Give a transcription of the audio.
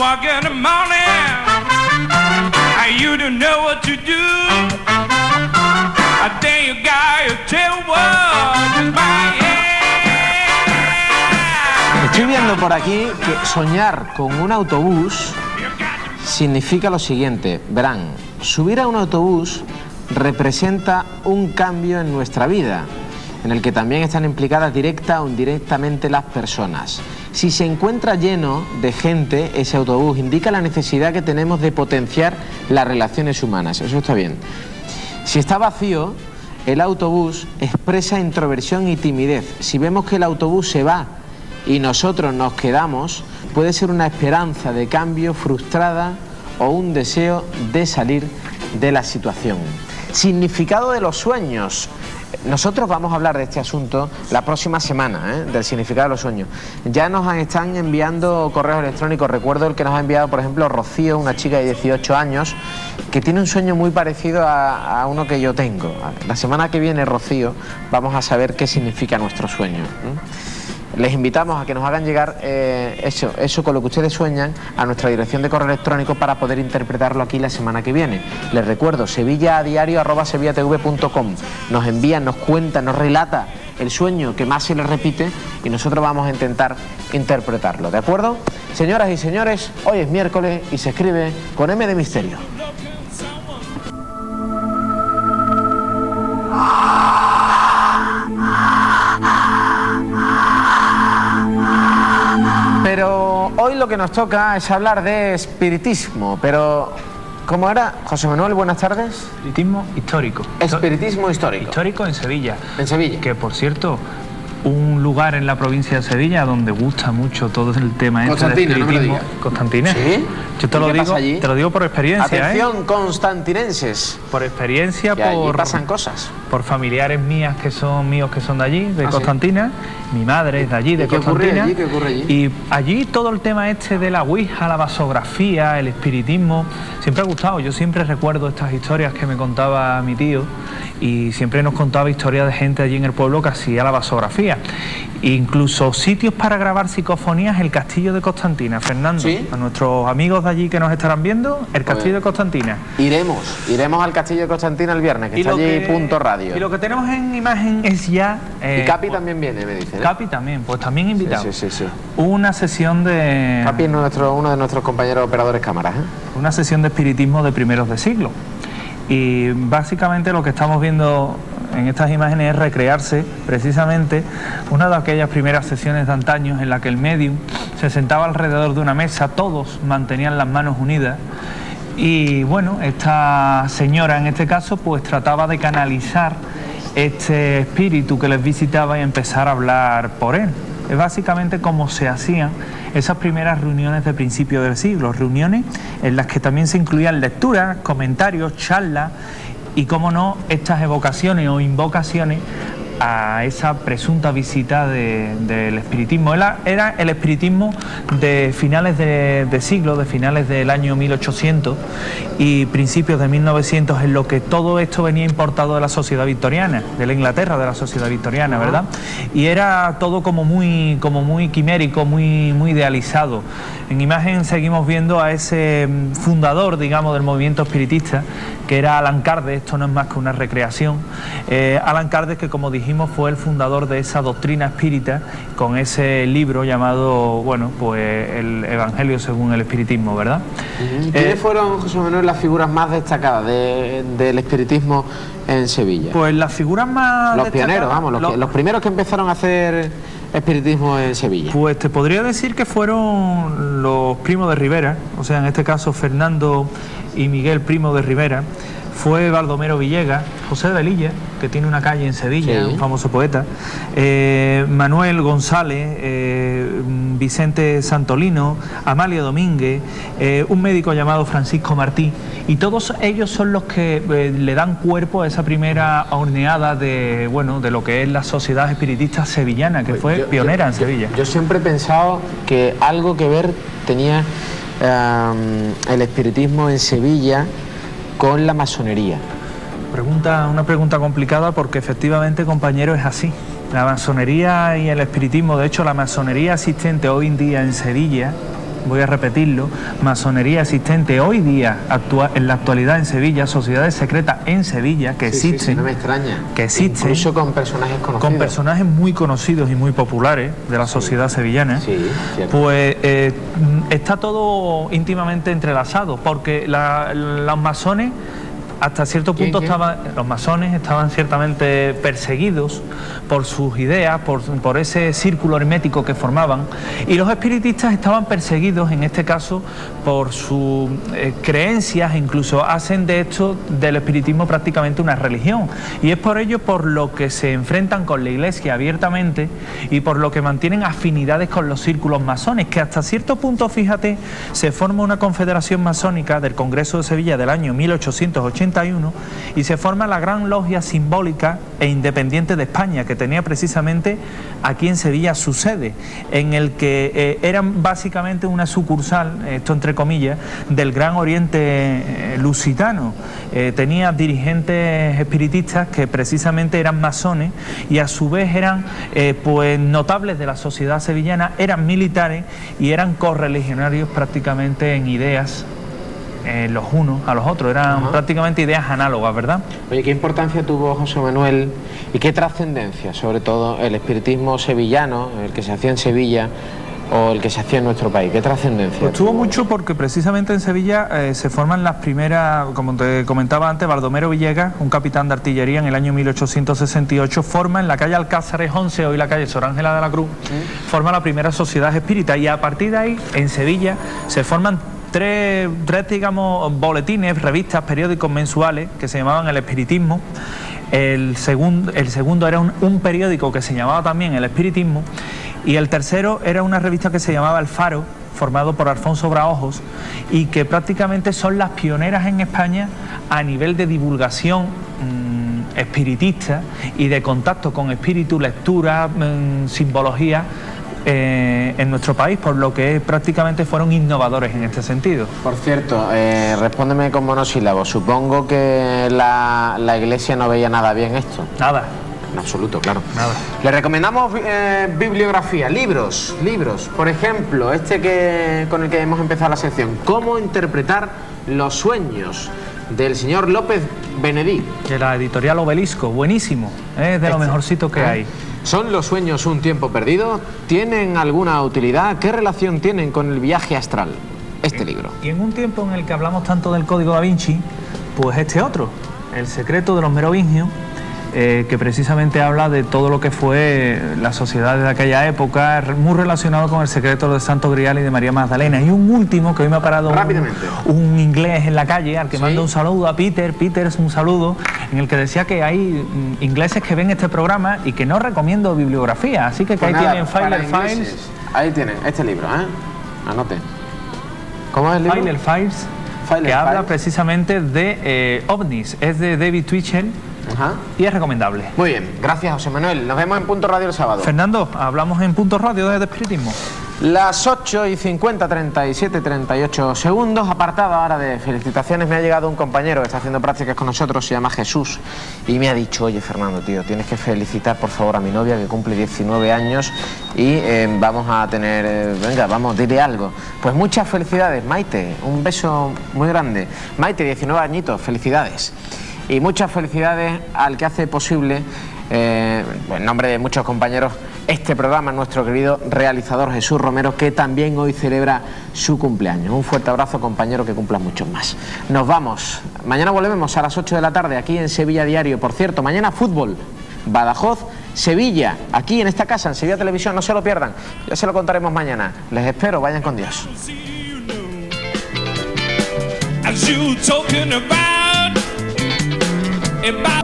walk in the morning, you don't know what to do. I think you got your tail in my head. Estoy viendo por aquí que soñar con un autobús significa lo siguiente. Verán, subir a un autobús representa un cambio en nuestra vida, en el que también están implicadas directa o indirectamente las personas. Si se encuentra lleno de gente, ese autobús indica la necesidad que tenemos de potenciar las relaciones humanas. Eso está bien. Si está vacío, el autobús expresa introversión y timidez. Si vemos que el autobús se va y nosotros nos quedamos, puede ser una esperanza de cambio frustrada o un deseo de salir de la situación. Significado de los sueños. Nosotros vamos a hablar de este asunto la próxima semana, del significado de los sueños. Ya nos están enviando correos electrónicos. Recuerdo el que nos ha enviado, por ejemplo, Rocío, una chica de 18 años, que tiene un sueño muy parecido a uno que yo tengo. La semana que viene, Rocío, vamos a saber qué significa nuestro sueño. Les invitamos a que nos hagan llegar eso con lo que ustedes sueñan a nuestra dirección de correo electrónico para poder interpretarlo aquí la semana que viene. Les recuerdo, sevilladiario@sevillatv.com. Nos envían, nos cuentan, nos relata el sueño que más se les repite y nosotros vamos a intentar interpretarlo, ¿de acuerdo? Señoras y señores, hoy es miércoles y se escribe con M de misterio. Pero hoy lo que nos toca es hablar de espiritismo, pero ¿cómo era? José Manuel, buenas tardes. Espiritismo histórico. Espiritismo histórico. Histórico en Sevilla. En Sevilla. Que, por cierto, un lugar en la provincia de Sevilla donde gusta mucho todo el tema este de espiritismo. No me lo digas. Constantina. ¿Sí? Yo te lo digo por experiencia. Atención, constantinenses. Por experiencia, allí pasan cosas. Por familiares míos que son de allí, de Constantina. ¿Sí? Mi madre es de allí, de Constantina. ¿Qué ocurre allí? Y allí todo el tema este de la ouija, la vasografía, el espiritismo, siempre ha gustado. Yo siempre recuerdo estas historias que me contaba mi tío y siempre nos contaba historias de gente allí en el pueblo que hacía la vasografía. Incluso sitios para grabar psicofonías, el Castillo de Constantina. Fernando, ¿sí? A nuestros amigos de allí que nos estarán viendo, el Castillo de Constantina. Iremos al Castillo de Constantina el viernes, que está allí Punto Radio. Y lo que tenemos en imagen es ya... y Capi también viene, me dicen. Capi también, pues también invitado. Sí. Una sesión de... Capi es uno de nuestros compañeros operadores cámaras. Una sesión de espiritismo de primeros de siglo. Y básicamente lo que estamos viendo en estas imágenes es recrearse precisamente una de aquellas primeras sesiones de antaño en la que el medium se sentaba alrededor de una mesa, todos mantenían las manos unidas y bueno, esta señora en este caso pues trataba de canalizar este espíritu que les visitaba y empezar a hablar por él. Es básicamente como se hacían esas primeras reuniones de principio del siglo, reuniones en las que también se incluían lecturas, comentarios, charlas y, cómo no, estas evocaciones o invocaciones a esa presunta visita del espiritismo. Era el espiritismo de finales de siglo, de finales del año 1800 y principios de 1900, en lo que todo esto venía importado de la sociedad victoriana, de la Inglaterra de la sociedad victoriana, ¿verdad? Y era todo como muy quimérico, muy idealizado. En imagen seguimos viendo a ese fundador, digamos, del movimiento espiritista, que era Allan Kardec. Esto no es más que una recreación. Allan Kardec, que como dijimos fue el fundador de esa doctrina espírita, con ese libro llamado, bueno, pues el Evangelio según el espiritismo, ¿verdad? ¿Quiénes fueron, José Manuel, las figuras más destacadas del espiritismo en Sevilla? Pues las figuras más los pioneros, vamos, los primeros que empezaron a hacer espiritismo en Sevilla. Pues te podría decir que fueron los Primos de Rivera, o sea, en este caso Fernando y Miguel Primo de Rivera. Fue Baldomero Villegas, José de Velilla, que tiene una calle en Sevilla, sí, un famoso poeta, Manuel González, Vicente Santolino, Amalia Domínguez, un médico llamado Francisco Martí, y todos ellos son los que le dan cuerpo a esa primera horneada de lo que es la sociedad espiritista sevillana, que fue pionera en Sevilla. Yo siempre he pensado que algo que ver tenía el espiritismo en Sevilla con la masonería. Una pregunta complicada, porque efectivamente, compañero, es así. La masonería y el espiritismo, de hecho la masonería existente hoy en día en Sevilla voy a repetirlo, masonería existente hoy día, en la actualidad en Sevilla, sociedades secretas en Sevilla que existen. Sí, no me extraña. Que existen. Incluso con personajes conocidos. Con personajes muy conocidos y muy populares de la sociedad sevillana. Sí, cierto. Pues está todo íntimamente entrelazado, porque los masones hasta cierto punto los masones estaban ciertamente perseguidos por sus ideas, por ese círculo hermético que formaban, y los espiritistas estaban perseguidos en este caso por sus creencias, e incluso hacen de esto del espiritismo prácticamente una religión, y es por ello por lo que se enfrentan con la Iglesia abiertamente y por lo que mantienen afinidades con los círculos masones, que hasta cierto punto, fíjate, se forma una confederación masónica del Congreso de Sevilla del año 1881 y se forma la Gran Logia Simbólica e Independiente de España, que tenía precisamente aquí en Sevilla su sede, en el que eran básicamente una sucursal, esto entre comillas, del Gran Oriente lusitano. Tenía dirigentes espiritistas que precisamente eran masones y a su vez eran pues notables de la sociedad sevillana, eran militares y eran correligionarios prácticamente en ideas. Los unos a los otros, eran prácticamente ideas análogas, ¿verdad? Oye, ¿qué importancia tuvo José Manuel y qué trascendencia, sobre todo, el espiritismo sevillano, el que se hacía en Sevilla o el que se hacía en nuestro país? ¿Qué trascendencia? Pues tuvo mucho, porque precisamente en Sevilla se forman las primeras, como te comentaba antes, Baldomero Villegas, un capitán de artillería en el año 1868, forma en la calle Alcázares 11, hoy la calle Sor Ángela de la Cruz, forma la primera sociedad espírita, y a partir de ahí, en Sevilla, se forman tres, digamos, boletines, revistas, periódicos mensuales que se llamaban El Espiritismo. El segundo era un periódico que se llamaba también El Espiritismo, y el tercero era una revista que se llamaba El Faro, formado por Alfonso Braojos, y que prácticamente son las pioneras en España a nivel de divulgación espiritista y de contacto con espíritu, lectura, simbología, en nuestro país, por lo que prácticamente fueron innovadores en este sentido. Por cierto, respóndeme con monosílabos. Supongo que la Iglesia no veía nada bien esto. Nada. En absoluto, claro. Nada. Le recomendamos bibliografía, libros. Por ejemplo, con el que hemos empezado la sección, Cómo interpretar los sueños, del señor López Benedí. De la editorial Obelisco, buenísimo, es de lo mejorcito que hay. ¿Son los sueños un tiempo perdido? ¿Tienen alguna utilidad? ¿Qué relación tienen con el viaje astral? Este libro. Y en un tiempo en el que hablamos tanto del Código Da Vinci, pues este otro, El secreto de los merovingios, que precisamente habla de todo lo que fue la sociedad de aquella época, muy relacionado con el secreto de Santo Grial y de María Magdalena. Y un último que hoy me ha parado un inglés en la calle, al que mando un saludo a Peter. Peter es un saludo, en el que decía que hay ingleses que ven este programa y que no recomiendo bibliografía, así que, pues ahí tienen Filer Files. Ahí tienen este libro, anote. ¿Cómo es el libro? Filer Files, que habla precisamente de ovnis, es de David Twitchell. Y es recomendable. Muy bien, gracias José Manuel. Nos vemos en Punto Radio el sábado. Fernando, hablamos en Punto Radio de espiritismo. Las 8:50, 37, 38 segundos. Apartado ahora de felicitaciones. Me ha llegado un compañero que está haciendo prácticas con nosotros, se llama Jesús, y me ha dicho: oye Fernando, tío, tienes que felicitar por favor a mi novia, que cumple 19 años y vamos a tener, venga, vamos, dile algo. Pues muchas felicidades, Maite, un beso muy grande. Maite, 19 añitos, felicidades. Y muchas felicidades al que hace posible, en nombre de muchos compañeros, este programa, nuestro querido realizador Jesús Romero, que también hoy celebra su cumpleaños. Un fuerte abrazo, compañero, que cumpla muchos más. Nos vamos. Mañana volvemos a las 8 de la tarde aquí en Sevilla Diario. Por cierto, mañana fútbol, Badajoz, Sevilla, aquí en esta casa, en Sevilla Televisión. No se lo pierdan, ya se lo contaremos mañana. Les espero, vayan con Dios. About